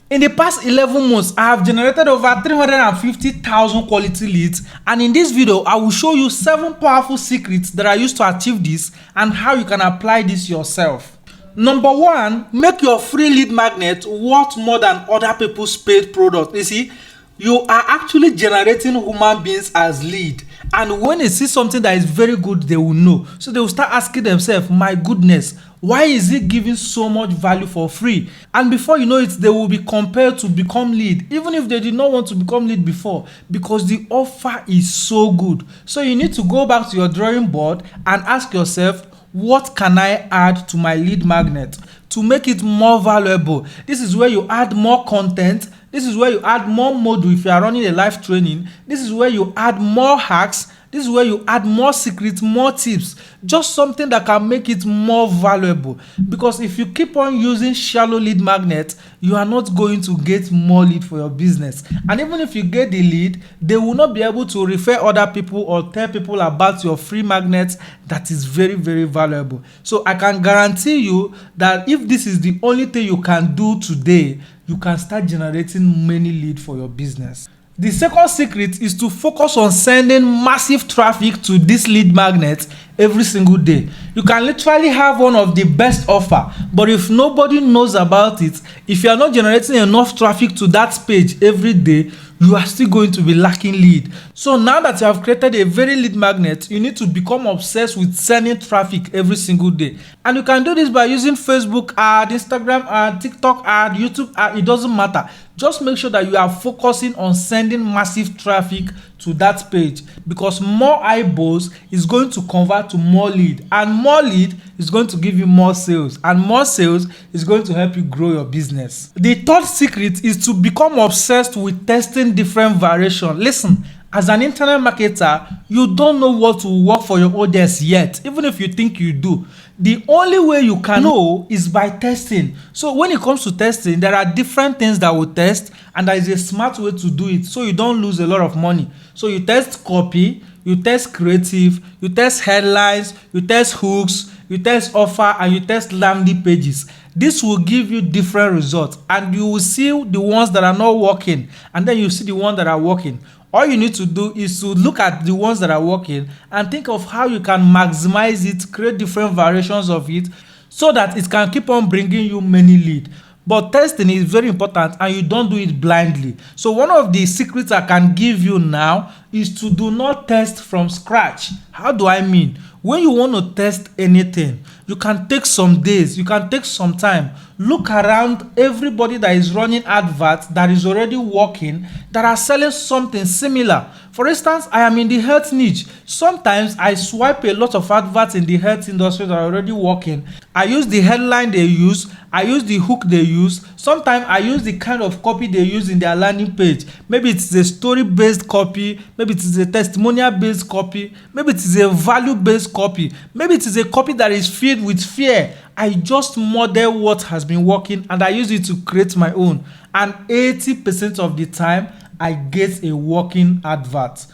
In the past 11 months, I have generated over 350,000 quality leads, and in this video, I will show you 7 powerful secrets that I use to achieve this and how you can apply this yourself. Number 1, make your free lead magnet worth more than other people's paid products. You see, you are actually generating human beings as lead, and when they see something that is very good, they will know. So they will start asking themselves, my goodness, why is it giving so much value for free? And before you know it, they will be compelled to become lead, even if they did not want to become lead before, because the offer is so good. So you need to go back to your drawing board and ask yourself, what can I add to my lead magnet to make it more valuable? This is where you add more content. This is where you add more module if you are running a live training. This is where you add more hacks. This is where you add more secrets, more tips, just something that can make it more valuable. Because if you keep on using shallow lead magnets, you are not going to get more lead for your business. And even if you get the lead, they will not be able to refer other people or tell people about your free magnets that is very, very valuable. So I can guarantee you that if this is the only thing you can do today, you can start generating many leads for your business. The second secret is to focus on sending massive traffic to this lead magnet every single day. You can literally have one of the best offer, but if nobody knows about it, if you are not generating enough traffic to that page every day, you are still going to be lacking lead. So now that you have created a very lead magnet, you need to become obsessed with sending traffic every single day. And you can do this by using Facebook ad, Instagram ad, TikTok ad, YouTube ad, it doesn't matter. Just make sure that you are focusing on sending massive traffic to that page, because more eyeballs is going to convert to more lead, and more lead is going to give you more sales, and more sales is going to help you grow your business. The third secret is to become obsessed with testing different variations. Listen, as an internet marketer, you don't know what will work for your audience yet, even if you think you do. The only way you can know is by testing. So when it comes to testing, there are different things that will test, and there is a smart way to do it so you don't lose a lot of money. So you test copy, you test creative, you test headlines, you test hooks, you test offer, and you test landing pages. This will give you different results, and you will see the ones that are not working, and then you see the ones that are working. All you need to do is to look at the ones that are working and think of how you can maximize it, create different variations of it, so that it can keep on bringing you many leads. But testing is very important, and you don't do it blindly. So one of the secrets I can give you now is to do not test from scratch. How do I mean? When you want to test anything, you can take some days, you can take some time. Look around everybody that is running adverts that is already working, that are selling something similar. For instance, I am in the health niche. Sometimes I swipe a lot of adverts in the health industry that are already working. I use the headline they use, I use the hook they use. Sometimes I use the kind of copy they use in their landing page. Maybe it's a story-based copy, maybe it is a testimonial-based copy, maybe it is a value-based copy, maybe it is a copy that is filled with fear. I just model what has been working and I use it to create my own. And 80% of the time, I get a working advert.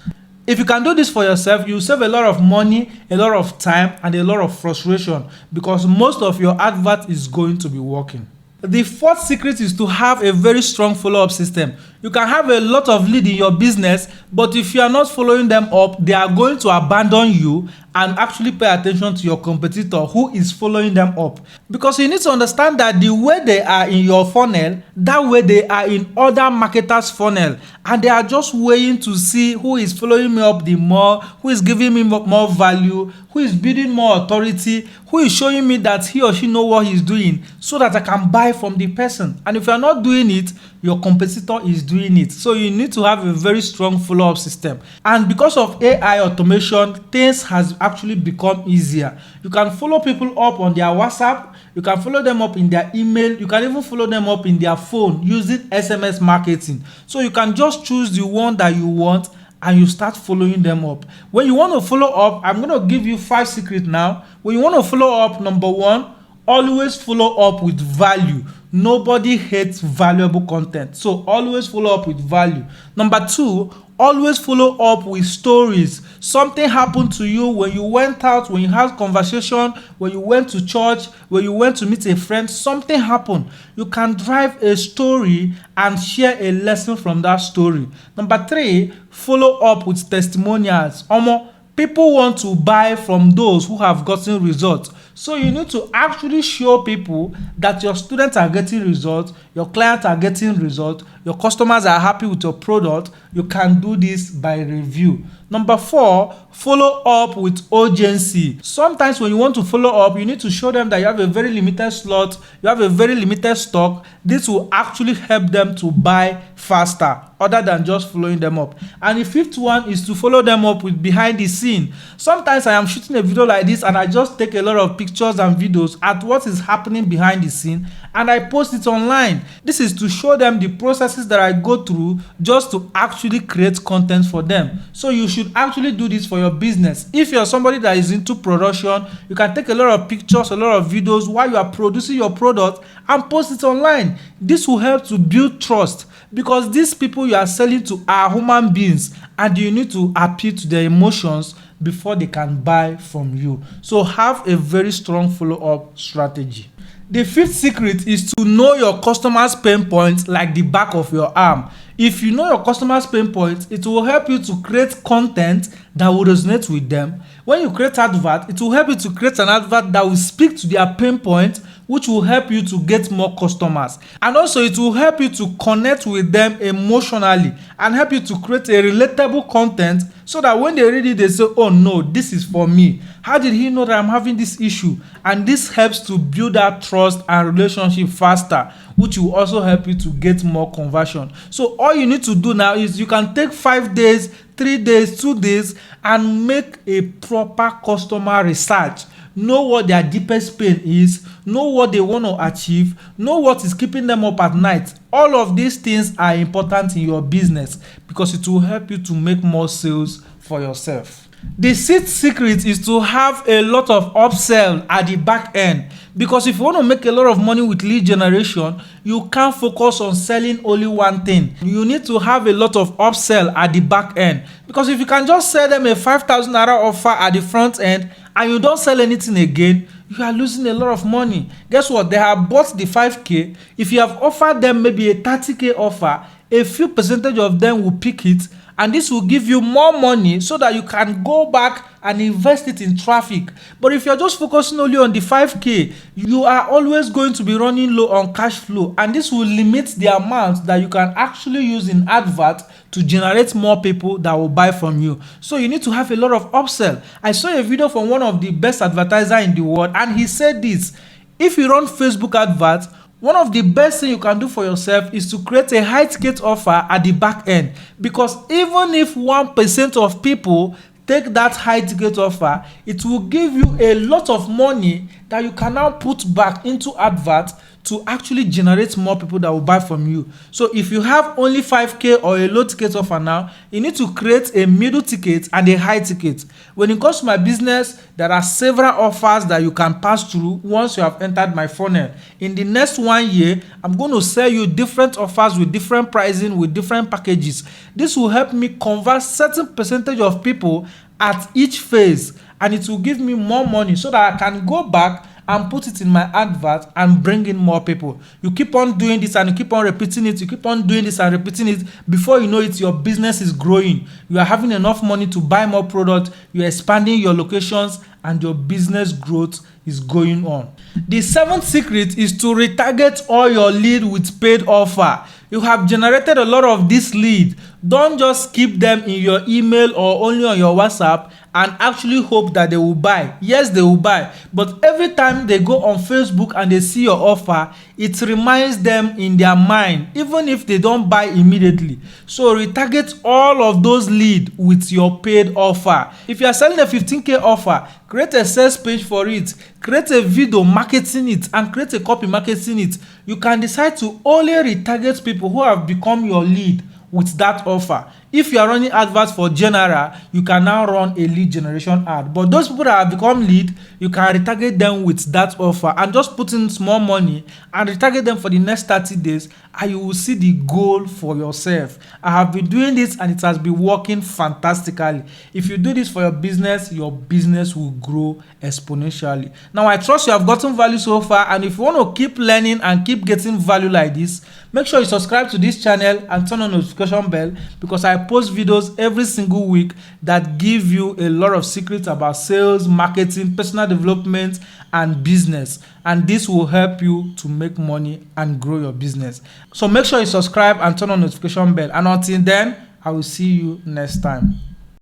If you can do this for yourself, you save a lot of money, a lot of time, and a lot of frustration, because most of your advert is going to be working. The fourth secret is to have a very strong follow-up system. You can have a lot of lead in your business, but if you are not following them up, they are going to abandon you and actually pay attention to your competitor who is following them up. Because you need to understand that the way they are in your funnel, that way they are in other marketers' funnel. And they are just waiting to see who is following me up the more, who is giving me more value, who is building more authority, who is showing me that he or she knows what he's doing, so that I can buy from the person. And if you are not doing it, your competitor is doing it. So you need to have a very strong follow-up system. And because of AI automation, things has actually become easier. You can follow people up on their WhatsApp, you can follow them up in their email, you can even follow them up in their phone using SMS marketing. So you can just choose the one that you want and you start following them up. When you want to follow up, I'm going to give you 5 secrets now. When you want to follow up, number 1, always follow up with value. Nobody hates valuable content, so always follow up with value. Number 2, always follow up with stories. Something happened to you when you went out, when you had conversation, when you went to church, when you went to meet a friend, something happened. You can drive a story and share a lesson from that story. Number 3, follow up with testimonials. People want to buy from those who have gotten results. So you need to actually show people that your students are getting results, your clients are getting results, your customers are happy with your product. You can do this by review. Number 4, follow up with urgency. Sometimes when you want to follow up, you need to show them that you have a very limited slot, you have a very limited stock. This will actually help them to buy faster, other than just following them up. And the 5th one is to follow them up with behind the scene. Sometimes I am shooting a video like this and I just take a lot of pictures and videos at what is happening behind the scene and I post it online. This is to show them the processes that I go through just to actually create content for them. So you should actually do this for your business. If you're somebody that is into production, you can take a lot of pictures, a lot of videos while you are producing your product and post it online. This will help to build trust, because these people you are selling to are human beings and you need to appeal to their emotions before they can buy from you. So have a very strong follow-up strategy. The 5th secret is to know your customers' pain points like the back of your arm. If you know your customers' pain points, it will help you to create content that will resonate with them. When you create advert, it will help you to create an advert that will speak to their pain points, which will help you to get more customers. And also it will help you to connect with them emotionally and help you to create a relatable content so that when they read it, they say, oh no, this is for me. How did he know that I'm having this issue? And this helps to build that trust and relationship faster, which will also help you to get more conversion. So all you need to do now is you can take 5 days, 3 days, 2 days and make a proper customer research. Know what their deepest pain is, know what they want to achieve, know what is keeping them up at night. All of these things are important in your business because it will help you to make more sales for yourself. The 6th secret is to have a lot of upsell at the back end, because if you want to make a lot of money with lead generation, you can't focus on selling only one thing. You need to have a lot of upsell at the back end, because if you can just sell them a 5,000 naira offer at the front end and you don't sell anything again, you are losing a lot of money. Guess what? They have bought the 5k. If you have offered them maybe a 30k offer, a few percentage of them will pick it, and this will give you more money so that you can go back and invest it in traffic. But if you're just focusing only on the 5k, you are always going to be running low on cash flow, and this will limit the amount that you can actually use in advert to generate more people that will buy from you. So you need to have a lot of upsell. I saw a video from one of the best advertisers in the world, and he said this: if you run Facebook adverts, one of the best things you can do for yourself is to create a high ticket offer at the back end, because even if 1% of people take that high ticket offer, it will give you a lot of money that you can now put back into advert to actually generate more people that will buy from you. So if you have only 5k or a low ticket offer now, you need to create a middle ticket and a high ticket. When it comes to my business, there are several offers that you can pass through once you have entered my funnel. In the next 1 year, I'm going to sell you different offers with different pricing, with different packages. This will help me convert certain percentage of people at each phase, and it will give me more money so that I can go back and put it in my advert and bring in more people. You keep on doing this and you keep on repeating it. You keep on doing this and repeating it. Before you know it, your business is growing. You are having enough money to buy more product. You are expanding your locations and your business growth is going on. The 7th secret is to retarget all your lead with paid offer. You have generated a lot of this lead. Don't just keep them in your email or only on your WhatsApp and actually hope that they will buy. Yes, they will buy, but every time they go on Facebook and they see your offer, it reminds them in their mind, even if they don't buy immediately. So retarget all of those leads with your paid offer. If you are selling a 15k offer, create a sales page for it, create a video marketing it, and create a copy marketing it. You can decide to only retarget people who have become your lead with that offer. If you are running adverts for general, you can now run a lead generation ad. But those people that have become lead, you can retarget them with that offer and just put in small money and retarget them for the next 30 days, and you will see the goal for yourself. I have been doing this and it has been working fantastically. If you do this for your business will grow exponentially. Now, I trust you have gotten value so far, and if you want to keep learning and keep getting value like this, make sure you subscribe to this channel and turn on the notification bell, because I post videos every single week that give you a lot of secrets about sales, marketing, personal development, and business. And this will help you to make money and grow your business. So make sure you subscribe and turn on the notification bell. And until then, I will see you next time.